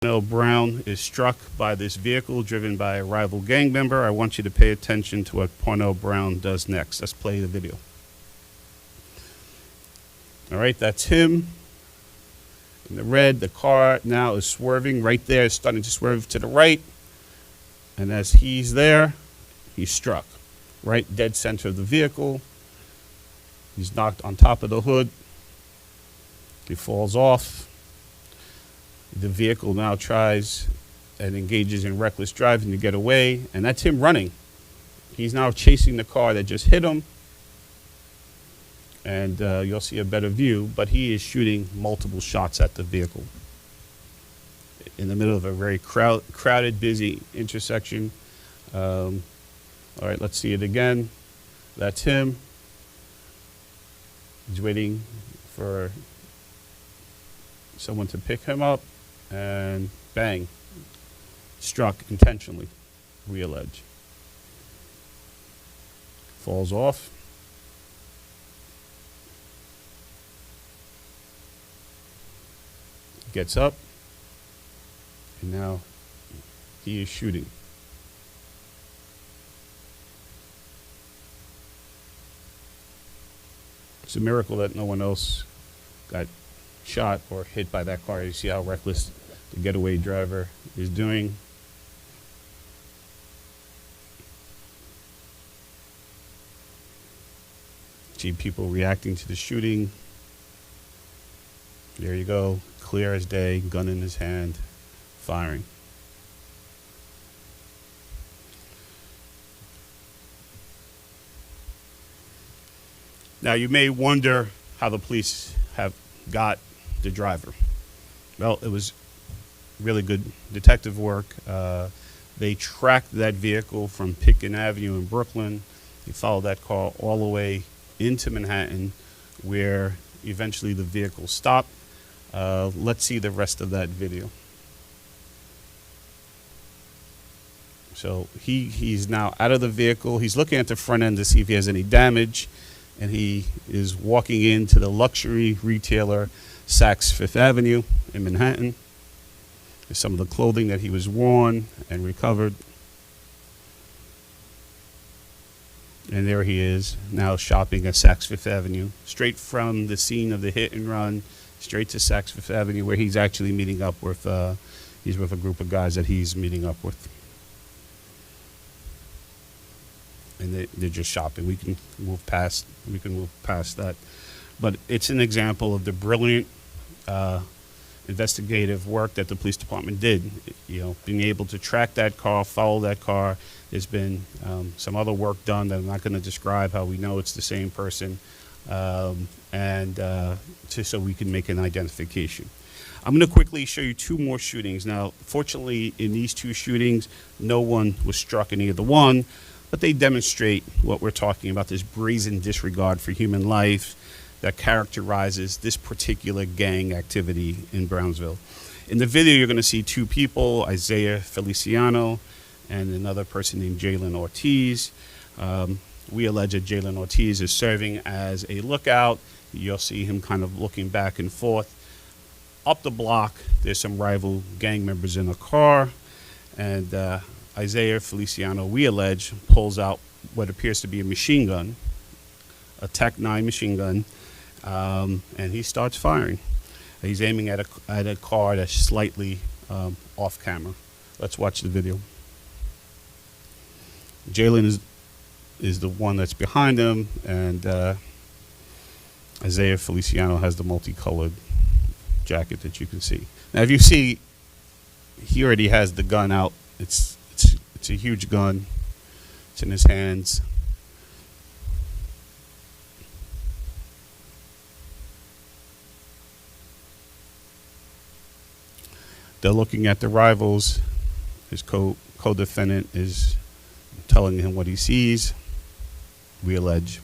Brown is struck by this vehicle driven by a rival gang member. I want you to pay attention to what Porno Brown does next. Let's play the video. All right, that's him. In the red, the car now is swerving right there. It's starting to swerve to the right. And as he's there, he's struck. Right dead center of the vehicle. He's knocked on top of the hood. He falls off. The vehicle now tries and engages in reckless driving to get away, and that's him running. He's now chasing the car that just hit him, and you'll see a better view, but he is shooting multiple shots at the vehicle in the middle of a very crowded, busy intersection. All right, let's see it again. That's him. He's waiting for someone to pick him up. And bang, struck intentionally, we allege. Falls off. Gets up. And now he is shooting. It's a miracle that no one else got shot or hit by that car. You see how reckless the getaway driver is doing. See people reacting to the shooting. There you go, clear as day, gun in his hand, firing. Now you may wonder how the police have got the driver. Well, it was really good detective work. They tracked that vehicle from Pitkin Avenue in Brooklyn. They followed that car all the way into Manhattan, where eventually the vehicle stopped. Let's see the rest of that video. So he's now out of the vehicle. He's looking at the front end to see if he has any damage, and he is walking into the luxury retailer Saks Fifth Avenue in Manhattan. There's some of the clothing that he was worn and recovered. And there he is, now shopping at Saks Fifth Avenue, straight from the scene of the hit and run, straight to Saks Fifth Avenue, where he's actually meeting up with, he's with a group of guys that he's meeting up with. And they're just shopping. We can move past that. But it's an example of the brilliant investigative work that the police department did. You know, being able to track that car, follow that car. There's been some other work done that I'm not going to describe, how we know it's the same person, so we can make an identification. I'm going to quickly show you two more shootings. Now, fortunately, in these two shootings, no one was struck in either one, but they demonstrate what we're talking about, this brazen disregard for human life that characterizes this particular gang activity in Brownsville. In the video, you're going to see two people, Isaiah Feliciano and another person named Jalen Ortiz. We allege that Jalen Ortiz is serving as a lookout. You'll see him kind of looking back and forth. Up the block, there's some rival gang members in a car, and Isaiah Feliciano, we allege, pulls out what appears to be a machine gun, a Tech-9 machine gun, and he starts firing. He's aiming at a car that's slightly off camera. Let's watch the video. Jalen is the one that's behind him, and Isaiah Feliciano has the multicolored jacket that you can see. Now, if you see, he already has the gun out. It's a huge gun. It's in his hands. They're looking at the rivals. His co-defendant is telling him what he sees, we allege.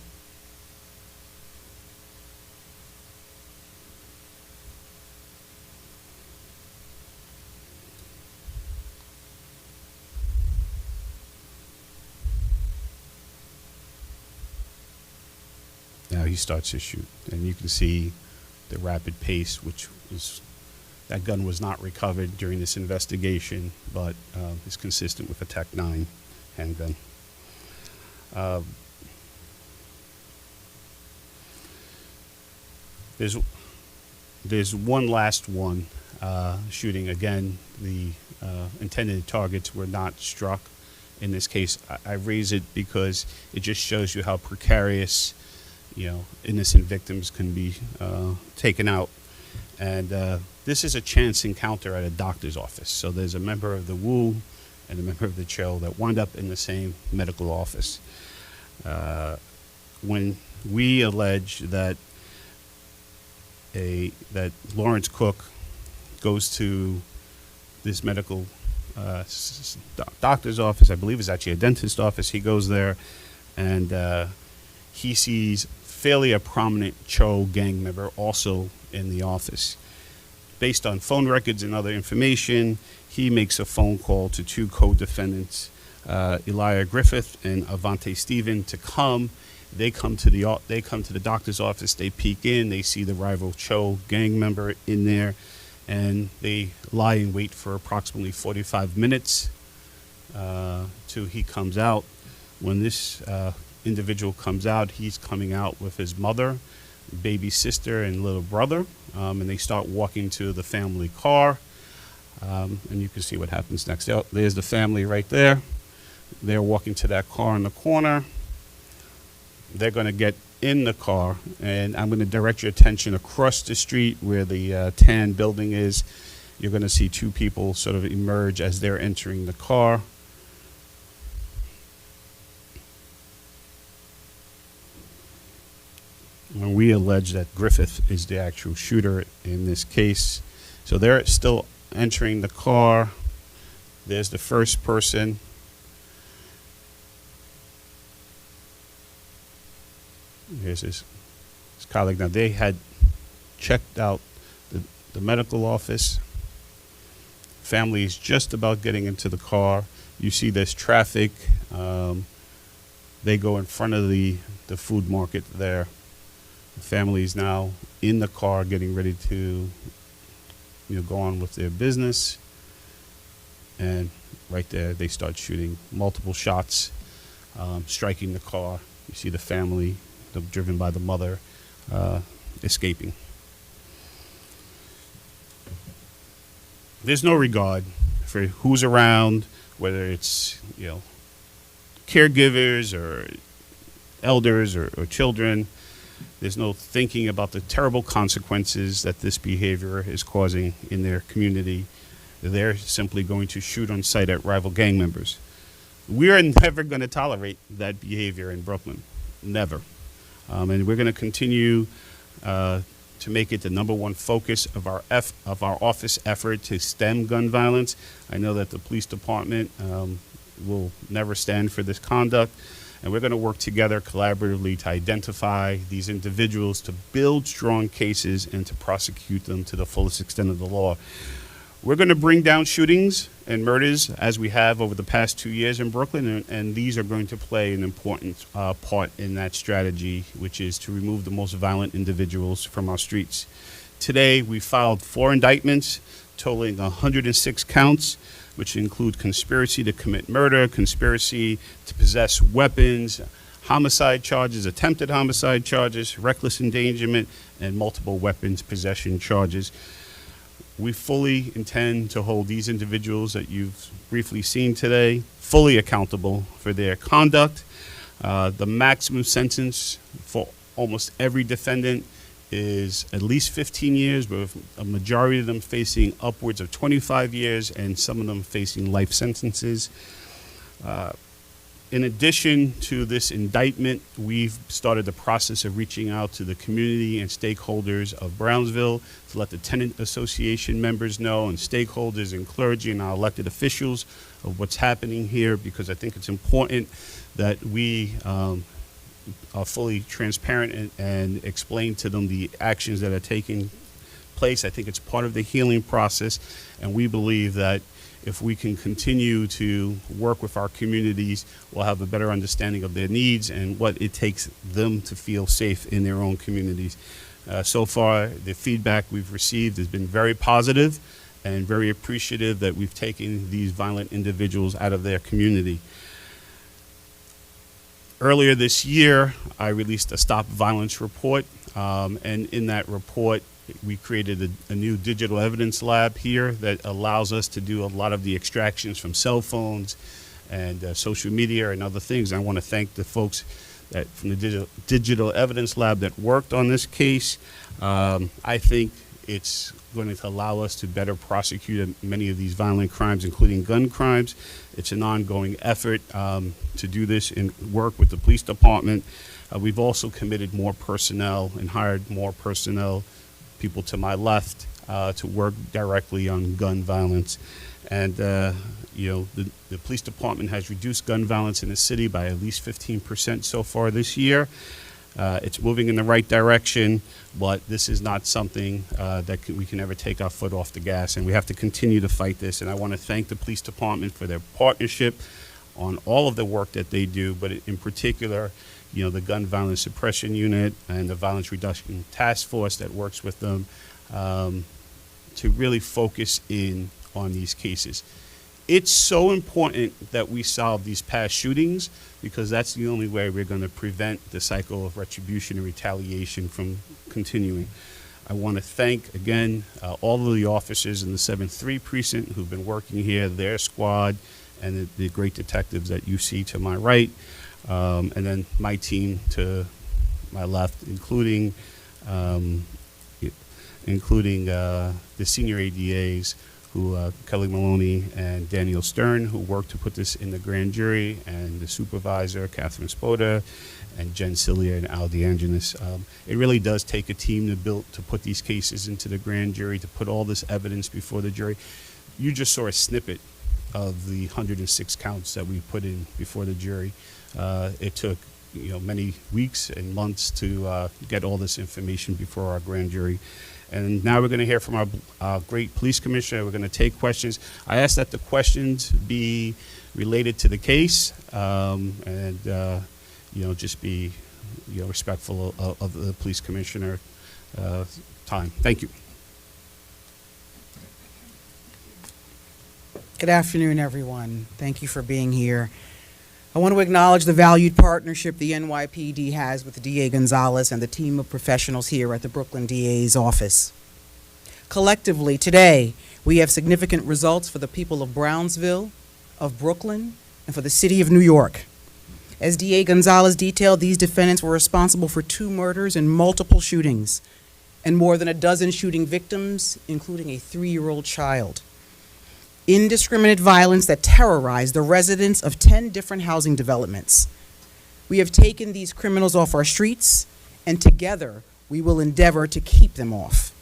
Now he starts to shoot, and you can see the rapid pace, which is That gun was not recovered during this investigation, but is consistent with a Tech 9 handgun. There's one last one shooting. Again, the intended targets were not struck. In this case, I raise it because it just shows you how precarious, innocent victims can be taken out. And this is a chance encounter at a doctor's office. So there's a member of the WU and a member of the CHO that wind up in the same medical office. When we allege that that Lawrence Cook goes to this medical doctor's office, I believe it's actually a dentist office. He goes there and he sees fairly a prominent CHO gang member also in the office. Based on phone records and other information, he makes a phone call to two co-defendants, Elijah Griffith and Avante Stephen, to come. They come to the doctor's office. They peek in. They see the rival CHO gang member in there, and they lie in wait for approximately 45 minutes till he comes out. When this individual comes out, he's coming out with his mother, baby sister, and little brother, and they start walking to the family car. And you can see what happens next. There's the family right there. They're walking to that car in the corner. They're going to get in the car, and I'm going to direct your attention across the street where the tan building is. You're going to see two people sort of emerge as they're entering the car. And we allege that Griffith is the actual shooter in this case. So they're still entering the car. There's the first person. Here's his colleague. Now, they had checked out the medical office. Family is just about getting into the car. You see there's traffic. They go in front of the food market there. The family is now in the car getting ready to go on with their business. And right there, they start shooting multiple shots, striking the car. You see the family, driven by the mother, escaping. There's no regard for who's around, whether it's caregivers or elders or children. There's no thinking about the terrible consequences that this behavior is causing in their community. They're simply going to shoot on sight at rival gang members. We are never going to tolerate that behavior in Brooklyn. Never. And we're going to continue to make it the number one focus of our office effort to stem gun violence. I know that the police department will never stand for this conduct, and we're going to work together collaboratively to identify these individuals, to build strong cases, and to prosecute them to the fullest extent of the law. We're going to bring down shootings and murders as we have over the past 2 years in Brooklyn, and these are going to play an important part in that strategy, which is to remove the most violent individuals from our streets. Today, we filed 4 indictments totaling 106 counts, which include conspiracy to commit murder, conspiracy to possess weapons, homicide charges, attempted homicide charges, reckless endangerment, and multiple weapons possession charges. We fully intend to hold these individuals that you've briefly seen today fully accountable for their conduct. The maximum sentence for almost every defendant is at least 15 years, with a majority of them facing upwards of 25 years and some of them facing life sentences. In addition to this indictment, we've started the process of reaching out to the community and stakeholders of Brownsville to let the tenant association members know, and stakeholders and clergy and our elected officials, of what's happening here, because I think it's important that we are fully transparent and explain to them the actions that are taking place. I think it's part of the healing process, and we believe that if we can continue to work with our communities, we'll have a better understanding of their needs and what it takes them to feel safe in their own communities. So far, the feedback we've received has been very positive and very appreciative that we've taken these violent individuals out of their community. Earlier this year, I released a Stop Violence report, and in that report, we created a new digital evidence lab here that allows us to do a lot of the extractions from cell phones and social media and other things. I want to thank the folks from the digital evidence lab that worked on this case. I think it's going to allow us to better prosecute many of these violent crimes, including gun crimes. It's an ongoing effort to do this and work with the police department. We've also committed more personnel and hired more personnel, people to my left, to work directly on gun violence. And the police department has reduced gun violence in the city by at least 15% so far this year. It's moving in the right direction, but this is not something that we can ever take our foot off the gas, and we have to continue to fight this. And I want to thank the police department for their partnership on all of the work that they do, but in particular, the Gun Violence Suppression Unit and the Violence Reduction Task Force that works with them to really focus in on these cases. It's so important that we solve these past shootings because that's the only way we're going to prevent the cycle of retribution and retaliation from continuing. I want to thank, again, all of the officers in the 7-3 precinct who've been working here, their squad, and the great detectives that you see to my right, and then my team to my left, including the senior ADAs, Kelly Maloney and Daniel Stern, who worked to put this in the grand jury, and the supervisor, Catherine Spoda, and Jen Cilia and Al DeAngelis. It really does take a team to put these cases into the grand jury, to put all this evidence before the jury. You just saw a snippet of the 106 counts that we put in before the jury. It took many weeks and months to get all this information before our grand jury. And now we're going to hear from our great police commissioner. We're going to take questions. I ask that the questions be related to the case, and just be respectful of the police commissioner time. Thank you. Good afternoon, everyone. Thank you for being here. I want to acknowledge the valued partnership the NYPD has with DA Gonzalez and the team of professionals here at the Brooklyn DA's office. Collectively, today, we have significant results for the people of Brownsville, of Brooklyn, and for the city of New York. As DA Gonzalez detailed, these defendants were responsible for 2 murders and multiple shootings, and more than a dozen shooting victims, including a 3-year-old child. Indiscriminate violence that terrorized the residents of 10 different housing developments. We have taken these criminals off our streets, and together we will endeavor to keep them off.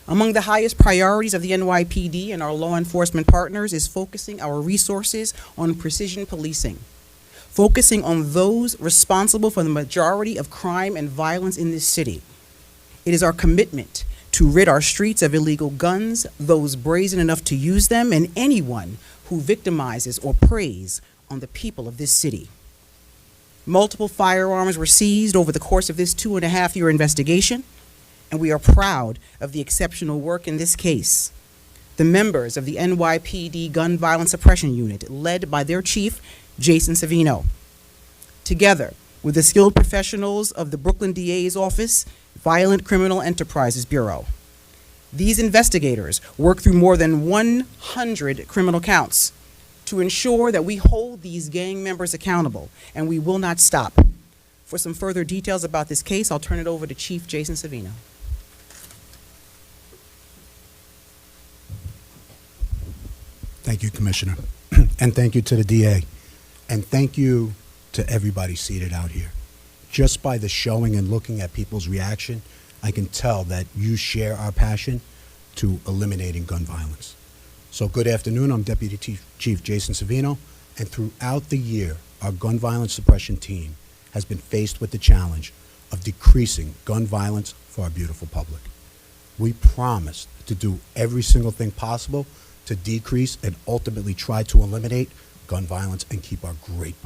Among the highest priorities of the NYPD and our law enforcement partners is focusing our resources on precision policing, focusing on those responsible for the majority of crime and violence in this city. It is our commitment to rid our streets of illegal guns, those brazen enough to use them, and anyone who victimizes or preys on the people of this city. Multiple firearms were seized over the course of this 2.5-year investigation, and we are proud of the exceptional work in this case. The members of the NYPD Gun Violence Suppression Unit, led by their chief, Jason Savino, together with the skilled professionals of the Brooklyn DA's office, Violent Criminal Enterprises Bureau. These investigators work through more than 100 criminal counts to ensure that we hold these gang members accountable, and we will not stop. For some further details about this case, I'll turn it over to Chief Jason Savino. Thank you, Commissioner, and thank you to the DA, and thank you to everybody seated out here. Just by the showing and looking at people's reaction, I can tell that you share our passion to eliminating gun violence. So good afternoon, I'm Deputy Chief Jason Savino, and throughout the year, our gun violence suppression team has been faced with the challenge of decreasing gun violence for our beautiful public. We promised to do every single thing possible to decrease and ultimately try to eliminate gun violence and keep our great public